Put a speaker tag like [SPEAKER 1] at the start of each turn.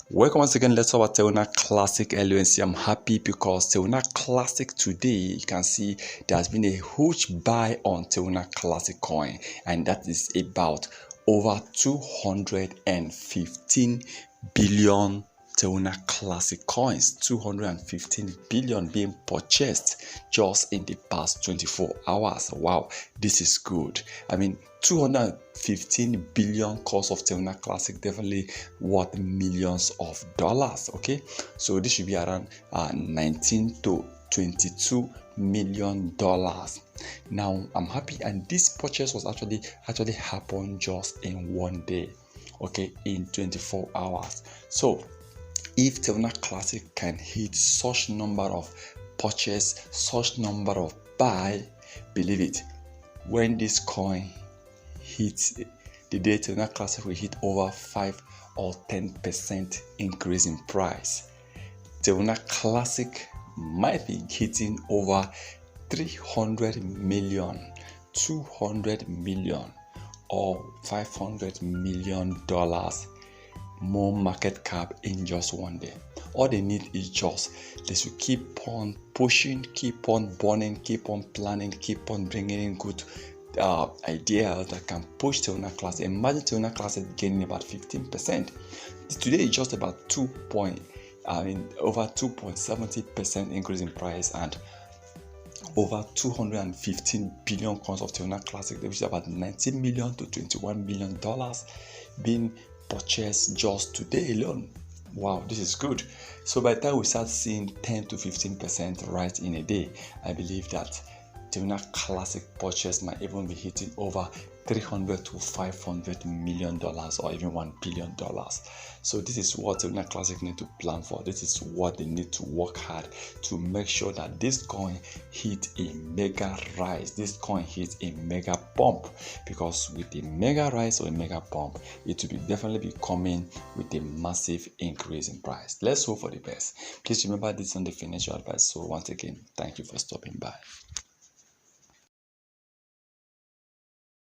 [SPEAKER 1] Welcome once again. Let's talk about Terra Classic LUNC. I'm happy because Terra Classic today, you can see there's been a huge buy on Terra Classic coin, and that is about over 215 billion Terra Classic coins. 215 billion being purchased just in the past 24 hours. Wow, this is good. I mean, 215 billion cost of Terra Classic, definitely worth millions of dollars. Okay, so this should be around 19 to 22 million dollars. Now I'm happy, and this purchase was actually happened just in one day, okay, in 24 hours. So if Terra Classic can hit such number of purchase, such number of buy, believe it, when this coin hits the day Terra Classic will hit over 5 or 10% increase in price. Terra Classic might be hitting over 300 million, 200 million, or 500 million dollars more market cap in just one day. All they need is just they should keep on pushing, keep on burning, keep on planning, keep on bringing in good ideas that can push Terra Classic. Imagine Terra Classic gaining about 15%. Today is just about over 2.70% increase in price, and over 215 billion coins of Terra Classic, which is about 19 million to 21 million dollars being purchased just today alone. Wow, this is good. So by the time we start seeing 10 to 15% right in a day, I believe that Terra Classic purchase might even be hitting over 300 to 500 million dollars or even $1 billion. So this is what Terra Classic need to plan for. This is what they need to work hard to make sure that this coin hit a mega rise, this coin hits a mega bump, because with a mega rise or a mega bump, it will definitely be coming with a massive increase in price. Let's hope for the best. Please remember, this is on the financial advice. So once again, thank you for stopping by.